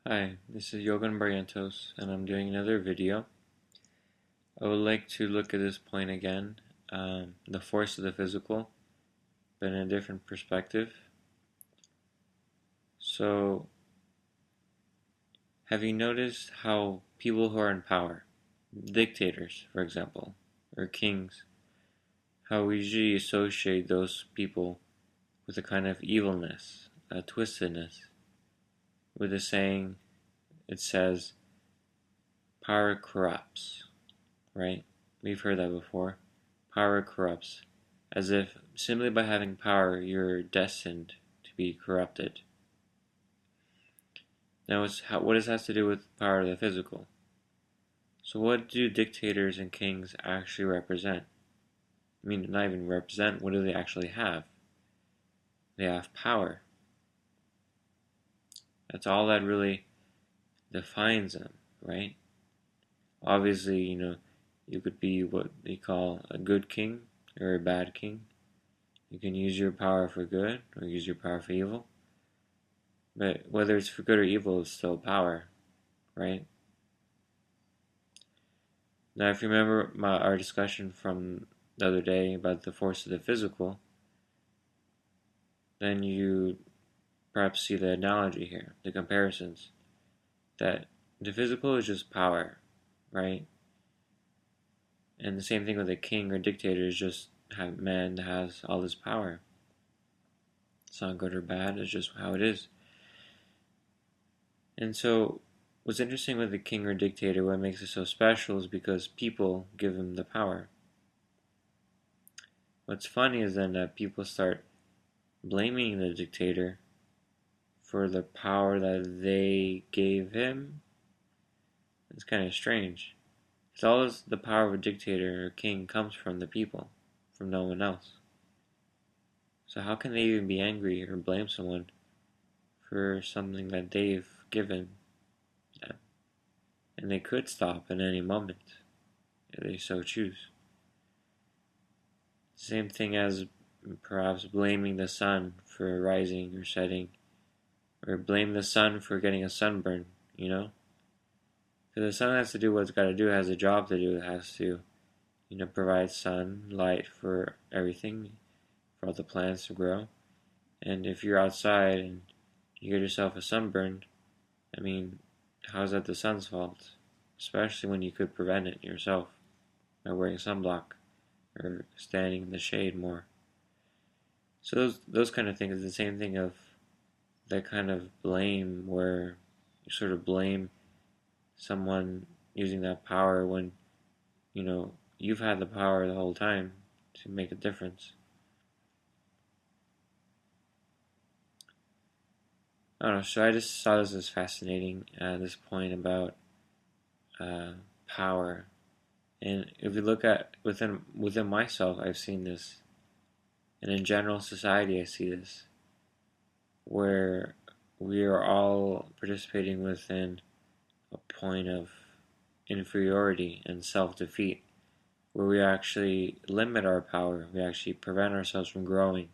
Hi, this is Yogan Barrientos, and I'm doing another video. I would like to look at this point again, the force of the physical, but in a different perspective. So, have you noticed how people who are in power, dictators, for example, or kings, how we usually associate those people with a kind of evilness, a twistedness, with the saying, it says, power corrupts, right? We've heard that before. Power corrupts, as if simply by having power you're destined to be corrupted. Now, what does that have to do with power of the physical? So what do dictators and kings actually represent? I mean, not even represent, what do they actually have? They have power. That's all that really defines them, right? Obviously, you could be what they call a good king or a bad king. You can use your power for good or use your power for evil. But whether it's for good or evil, it's still power, right? Now, if you remember our discussion from the other day about the force of the physical, then you perhaps see the analogy here, the comparisons, that the physical is just power, right? And the same thing with a king or dictator is just a man that has all this power. It's not good or bad, it's just how it is. And so, what's interesting with the king or dictator, what makes it so special, is because people give him the power. What's funny is then that people start blaming the dictator for the power that they gave him. It's kind of strange. Because all the power of a dictator or king comes from the people, from no one else. So how can they even be angry or blame someone for something that they've given them? And they could stop at any moment if they so choose. Same thing as perhaps blaming the sun for rising or setting, or blame the sun for getting a sunburn, Because the sun has to do what it's got to do, it has a job to do, it has to, provide sunlight for everything, for all the plants to grow. And if you're outside and you get yourself a sunburn, I mean, how's that the sun's fault? Especially when you could prevent it yourself by wearing sunblock or standing in the shade more. So those kind of things, the same thing of that kind of blame where you sort of blame someone using that power when, you've had the power the whole time to make a difference. I don't know, so I just saw this as fascinating at this point about power. And if we look at within myself, I've seen this. And in general society, I see this. Where we are all participating within a point of inferiority and self-defeat, where we actually limit our power, we actually prevent ourselves from growing,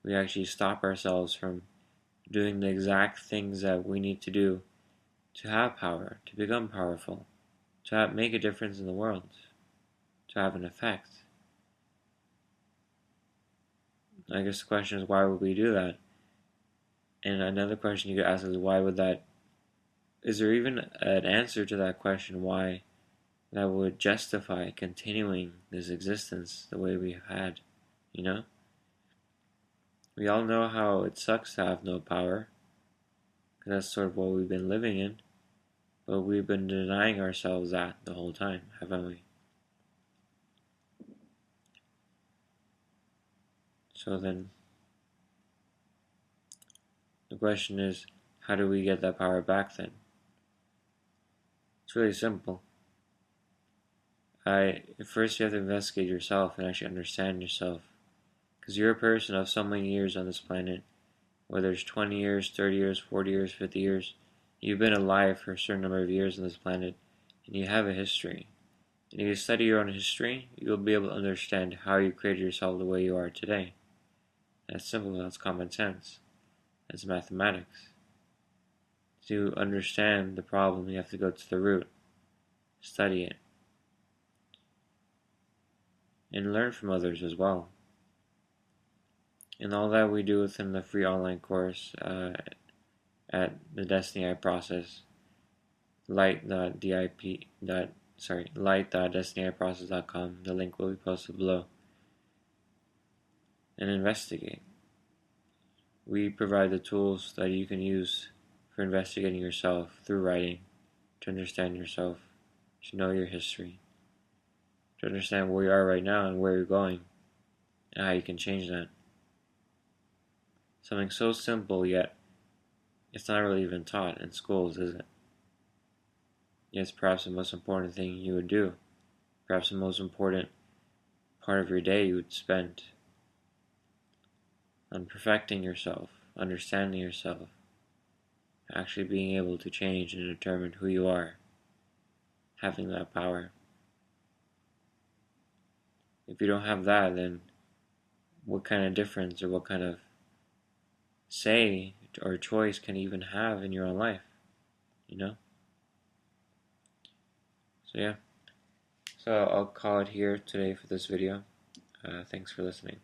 we actually stop ourselves from doing the exact things that we need to do to have power, to become powerful, to make a difference in the world, to have an effect. I guess the question is, why would we do that? And another question you could ask is, why would that? Is there even an answer to that question? Why that would justify continuing this existence the way we had? We all know how it sucks to have no power, because that's sort of what we've been living in. But we've been denying ourselves that the whole time, haven't we? So then, the question is, how do we get that power back then? It's really simple. First you have to investigate yourself and actually understand yourself. Because you're a person of so many years on this planet, whether it's 20 years, 30 years, 40 years, 50 years, you've been alive for a certain number of years on this planet, and you have a history. And if you study your own history, you'll be able to understand how you created yourself the way you are today. That's simple, that's common sense. That's mathematics. To understand the problem, you have to go to the root, study it, and learn from others as well. And all that we do within the free online course at the Destiny process, light.destiniprocess.com. The link will be posted below. And investigate. We provide the tools that you can use for investigating yourself through writing, to understand yourself, to know your history, to understand where you are right now and where you're going, and how you can change that. Something so simple, yet it's not really even taught in schools, is it? Yet it's perhaps the most important thing you would do. Perhaps the most important part of your day you would spend on perfecting yourself, understanding yourself, actually being able to change and determine who you are, having that power. If you don't have that, then what kind of difference or what kind of say or choice can you even have in your own life? You know? So yeah. So I'll call it here today for this video. Thanks for listening.